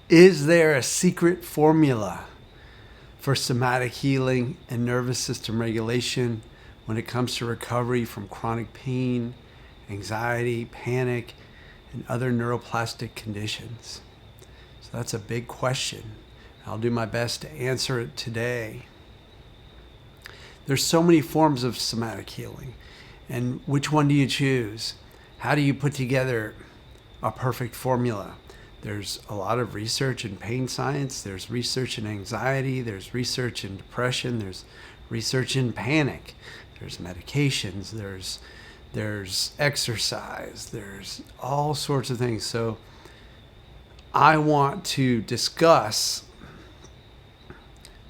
Is there a secret formula for somatic healing and nervous system regulation when it comes to recovery from chronic pain, anxiety, panic, and other neuroplastic conditions? So that's a big question. I'll do my best to answer it today. There's so many forms of somatic healing. And which one do you choose? How do you put together a perfect formula? There's a lot of research in pain science. There's research in anxiety. There's research in depression. There's research in panic. There's medications. There's exercise. There's all sorts of things. So I want to discuss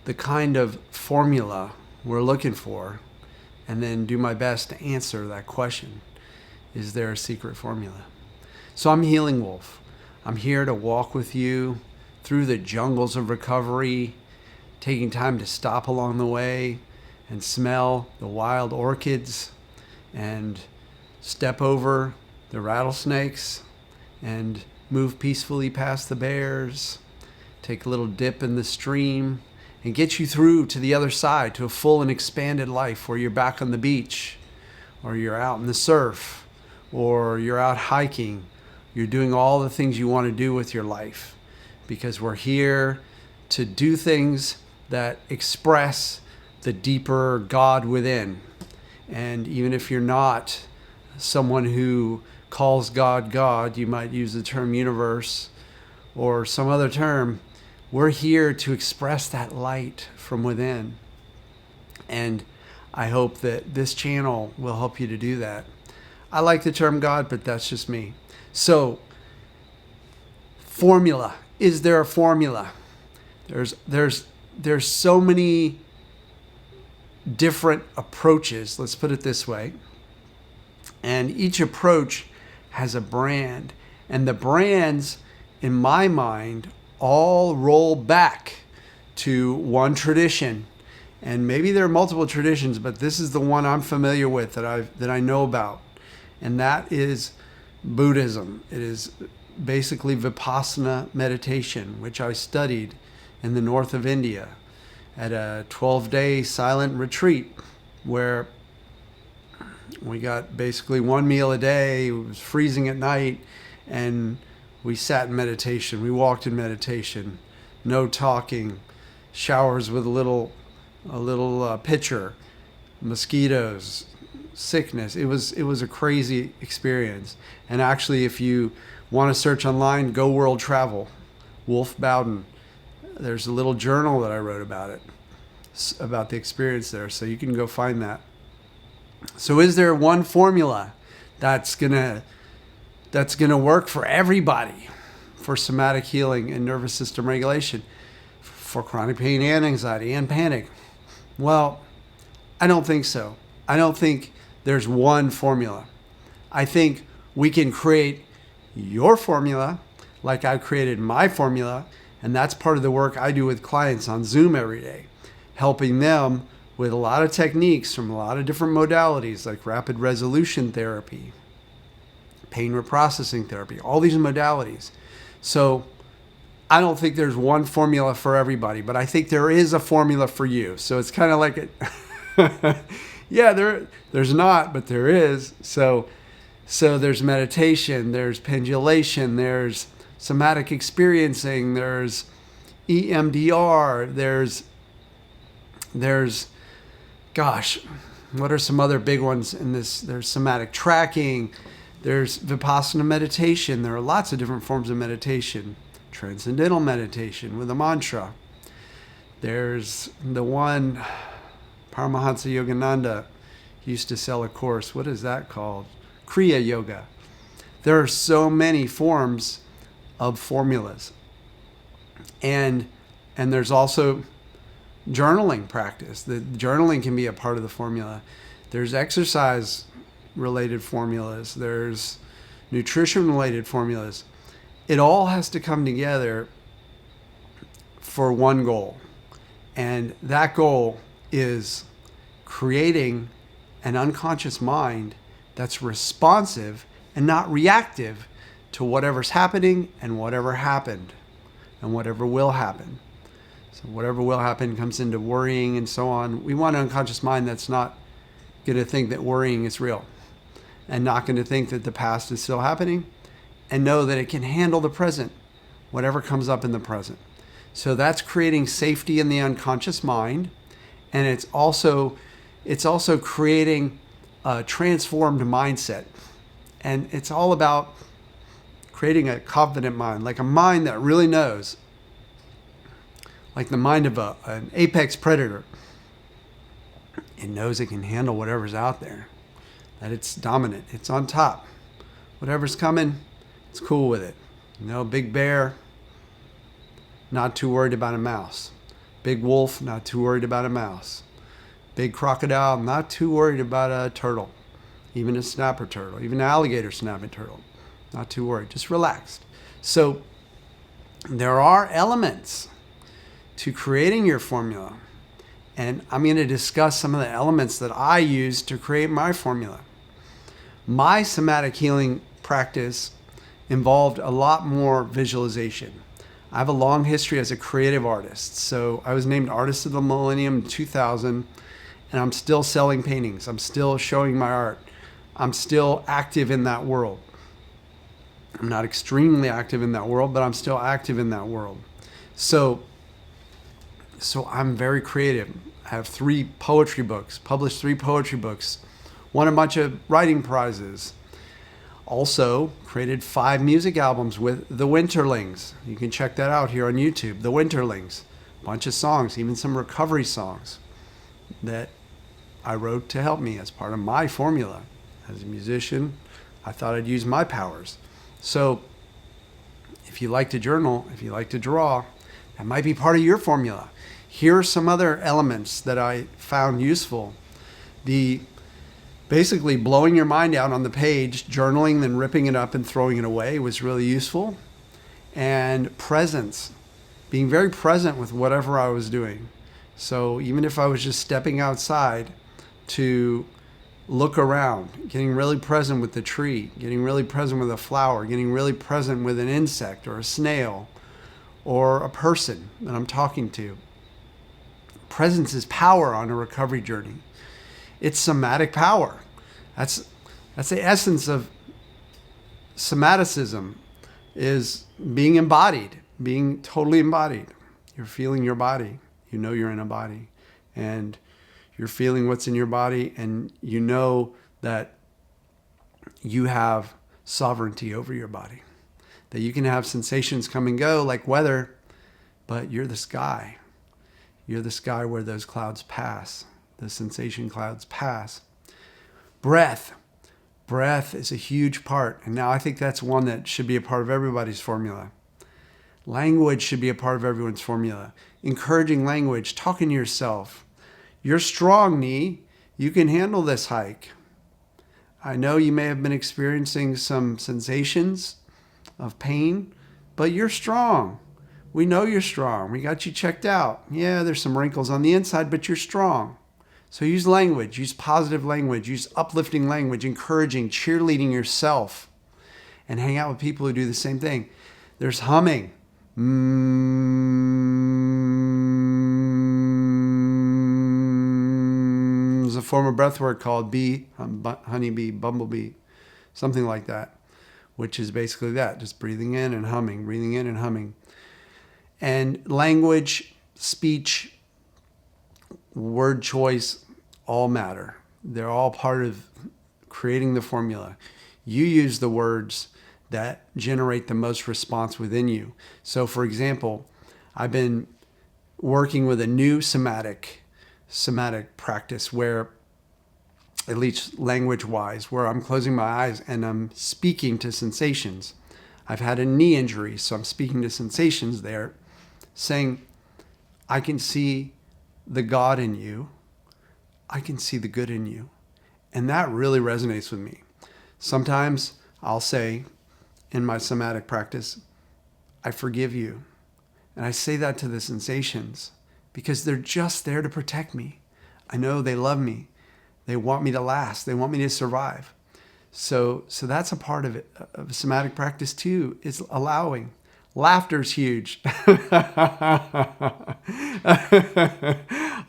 the kind of formula we're looking for and then do my best to answer that question. Is there a secret formula? So I'm Healing Wolf. I'm here to walk with you through the jungles of recovery, taking time to stop along the way and smell the wild orchids and step over the rattlesnakes and move peacefully past the bears, take a little dip in the stream, and get you through to the other side, to a full and expanded life where you're back on the beach, or you're out in the surf, or you're out hiking. You're doing all the things you want to do with your life, because we're here to do things that express the deeper God within. And even if you're not someone who calls God God, you might use the term universe or some other term. We're here to express that light from within. And I hope that this channel will help you to do that. I like the term God, but that's just me. So, formula. Is there a formula? There's so many different approaches, let's put it this way. And each approach has a brand. And the brands, in my mind, all roll back to one tradition. And maybe there are multiple traditions, but this is the one I'm familiar with that I know about. And that is Buddhism. It is basically Vipassana meditation, which I studied in the north of India at a 12-day silent retreat where we got basically one meal a day. It was freezing at night, and we sat in meditation. We walked in meditation, no talking, showers with a little pitcher, mosquitoes, sickness. It was a crazy experience. And actually, if you want to search online, Go World Travel, Wolf Bowden. There's a little journal that I wrote about it, about the experience there. So you can go find that. So is there one formula that's gonna work for everybody for somatic healing and nervous system regulation, for chronic pain and anxiety and panic? Well, I don't think so. I don't think there's one formula. I think we can create your formula like I created my formula, and that's part of the work I do with clients on Zoom every day, helping them with a lot of techniques from a lot of different modalities like rapid resolution therapy, pain reprocessing therapy, all these modalities. So I don't think there's one formula for everybody, but I think there is a formula for you. So it's kind of like it. Yeah, there's not, but there is. So there's meditation, there's pendulation, there's somatic experiencing, there's EMDR, there's gosh, what are some other big ones in this? There's somatic tracking, there's Vipassana meditation. There are lots of different forms of meditation. Transcendental meditation with a mantra. There's the one Paramahansa Yogananda used to sell a course. What is that called? Kriya Yoga. There are so many forms of formulas. And there's also journaling practice. The journaling can be a part of the formula. There's exercise related formulas. There's nutrition related formulas. It all has to come together for one goal. And that goal is creating an unconscious mind that's responsive and not reactive to whatever's happening and whatever happened. and whatever will happen. So whatever will happen comes into worrying and so on. We want an unconscious mind that's not going to think that worrying is real, and not going to think that the past is still happening, and know that it can handle the present, whatever comes up in the present. So that's creating safety in the unconscious mind, and it's also creating a transformed mindset. And it's all about creating a confident mind, like a mind that really knows, like the mind of an apex predator. It knows it can handle whatever's out there, that it's dominant, it's on top. Whatever's coming, it's cool with it. Big bear, not too worried about a mouse. Big wolf, not too worried about a mouse. Big crocodile, not too worried about a turtle. Even a snapper turtle, even an alligator snapping turtle. Not too worried, just relaxed. So there are elements to creating your formula. And I'm going to discuss some of the elements that I use to create my formula. My somatic healing practice involved a lot more visualization. I have a long history as a creative artist. So I was named Artist of the Millennium in 2000, and I'm still selling paintings. I'm still showing my art. I'm still active in that world. I'm not extremely active in that world, but I'm still active in that world. So I'm very creative. I have 3 poetry books, published 3 poetry books, won a bunch of writing prizes. Also created 5 music albums with the Winterlings. You can check that out here on YouTube, the Winterlings. A bunch of songs, even some recovery songs that I wrote to help me as part of my formula. As a musician, I thought I'd use my powers. So if you like to journal, if you like to draw, that might be part of your formula. Here are some other elements that I found useful. Basically blowing your mind out on the page, journaling, then ripping it up and throwing it away was really useful. And presence, being very present with whatever I was doing. So even if I was just stepping outside, to look around, getting really present with the tree, getting really present with a flower, getting really present with an insect or a snail or a person that I'm talking to. Presence is power on a recovery journey. It's somatic power. That's the essence of somaticism, is being embodied, being totally embodied. You're feeling your body. You know you're in a body. And you're feeling what's in your body, and you know that you have sovereignty over your body. That you can have sensations come and go like weather, but you're the sky. You're the sky where those clouds pass. The sensation clouds pass. Breath. Breath is a huge part. And now I think that's one that should be a part of everybody's formula. Language should be a part of everyone's formula. Encouraging language, talking to yourself. You're strong, knee. You can handle this hike. I know you may have been experiencing some sensations of pain, but you're strong. We know you're strong. We got you checked out. Yeah, there's some wrinkles on the inside, but you're strong. So use language, use positive language, use uplifting language, encouraging, cheerleading yourself, and hang out with people who do the same thing. There's humming. There's a form of breathwork called bee, honeybee, bumblebee, something like that, which is basically that, just breathing in and humming, breathing in and humming. And language, speech, word choice, all matter. They're all part of creating the formula. You use the words that generate the most response within you. So for example, I've been working with a new somatic practice where, at least language-wise, where I'm closing my eyes and I'm speaking to sensations. I've had a knee injury, so I'm speaking to sensations there, saying, I can see the God in you. I can see the good in you. And that really resonates with me. Sometimes I'll say in my somatic practice, I forgive you. And I say that to the sensations because they're just there to protect me. I know they love me. They want me to last. They want me to survive. So that's a part of it, of somatic practice too, is allowing Laughter's huge. A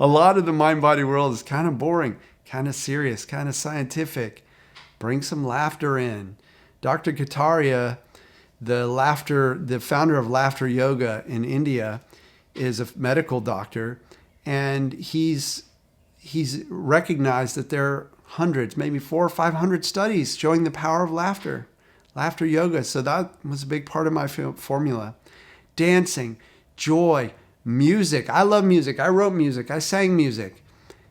lot of the mind-body world is kind of boring, kind of serious, kind of scientific. Bring some laughter in. Dr. Kataria, the founder of laughter yoga in India, is a medical doctor, and he's recognized that there are hundreds, maybe 400 or 500 studies showing the power of laughter yoga. So that was a big part of my formula. Dancing, joy, music. I love music. I wrote music. I sang music.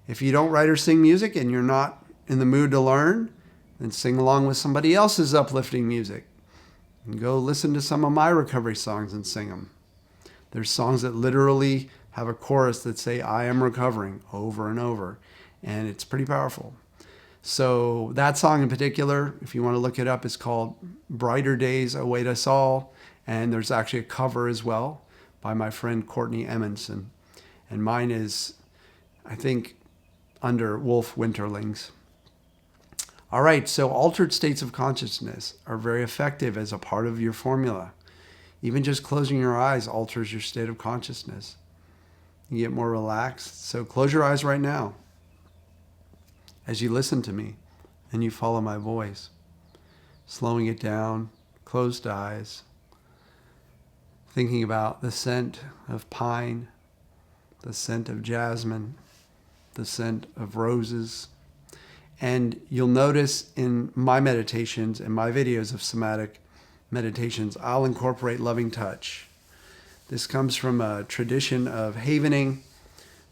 If you don't write or sing music and you're not in the mood to learn, then sing along with somebody else's uplifting music. And go listen to some of my recovery songs and sing them. There's songs that literally have a chorus that say, I am recovering, over and over. And it's pretty powerful. So that song in particular, if you want to look it up, is called Brighter Days Await Us All. And there's actually a cover as well by my friend Courtney Emonson. And mine is, I think, under Wolf Winterlings. All right, so altered states of consciousness are very effective as a part of your formula. Even just closing your eyes alters your state of consciousness. You get more relaxed. So close your eyes right now as you listen to me and you follow my voice. Slowing it down, closed eyes. Thinking about the scent of pine, the scent of jasmine, the scent of roses. And you'll notice in my meditations and my videos of somatic meditations, I'll incorporate loving touch. This comes from a tradition of havening,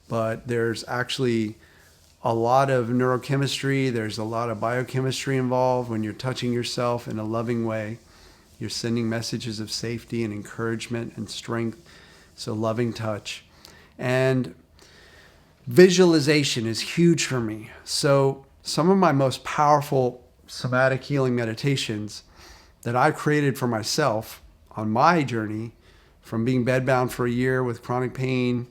but there's actually a lot of neurochemistry. There's a lot of biochemistry involved. When you're touching yourself in a loving way, you're sending messages of safety and encouragement and strength. So loving touch. And visualization is huge for me. So some of my most powerful somatic healing meditations that I created for myself on my journey from being bedbound for a year with chronic pain,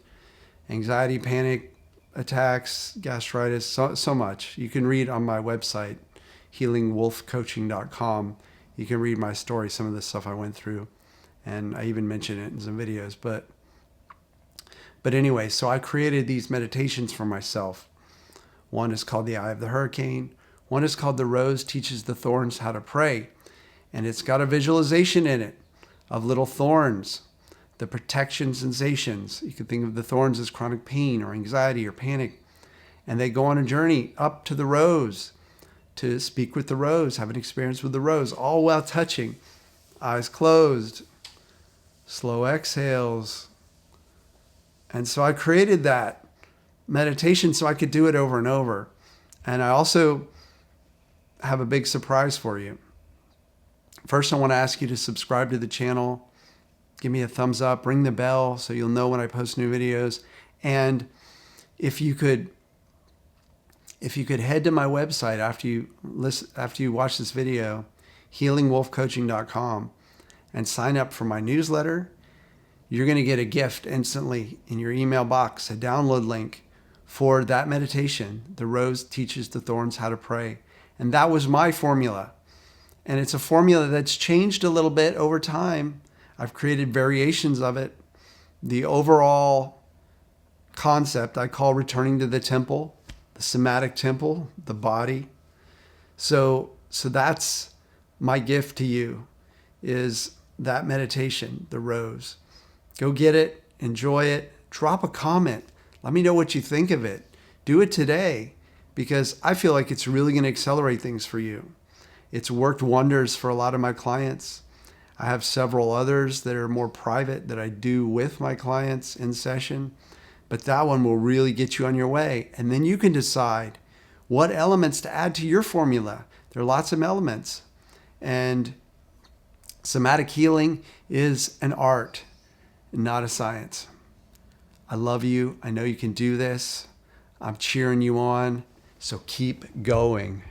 anxiety, panic attacks, gastritis, so much. You can read on my website, healingwolfcoaching.com. You can read my story, some of the stuff I went through, and I even mention it in some videos. But anyway, so I created these meditations for myself. One is called The Eye of the Hurricane. One is called The Rose Teaches the Thorns How to Pray. And it's got a visualization in it of little thorns, the protection sensations. You could think of the thorns as chronic pain or anxiety or panic. And they go on a journey up to the rose, to speak with the rose, have an experience with the rose, all while touching. Eyes closed, slow exhales. And so I created that meditation so I could do it over and over. And I also have a big surprise for you. First, I want to ask you to subscribe to the channel. Give me a thumbs up, ring the bell so you'll know when I post new videos. And if you could head to my website after you watch this video, healingwolfcoaching.com, and sign up for my newsletter, you're going to get a gift instantly in your email box, a download link for that meditation, The Rose Teaches the Thorns How to Pray. And that was my formula. And it's a formula that's changed a little bit over time. I've created variations of it. The overall concept I call returning to the temple, the somatic temple, the body. So that's my gift to you, is that meditation, The Rose. Go get it, enjoy it, drop a comment. Let me know what you think of it. Do it today, because I feel like it's really going to accelerate things for you. It's worked wonders for a lot of my clients. I have several others that are more private that I do with my clients in session, but that one will really get you on your way. And then you can decide what elements to add to your formula. There are lots of elements. And somatic healing is an art, not a science. I love you. I know you can do this. I'm cheering you on. So keep going.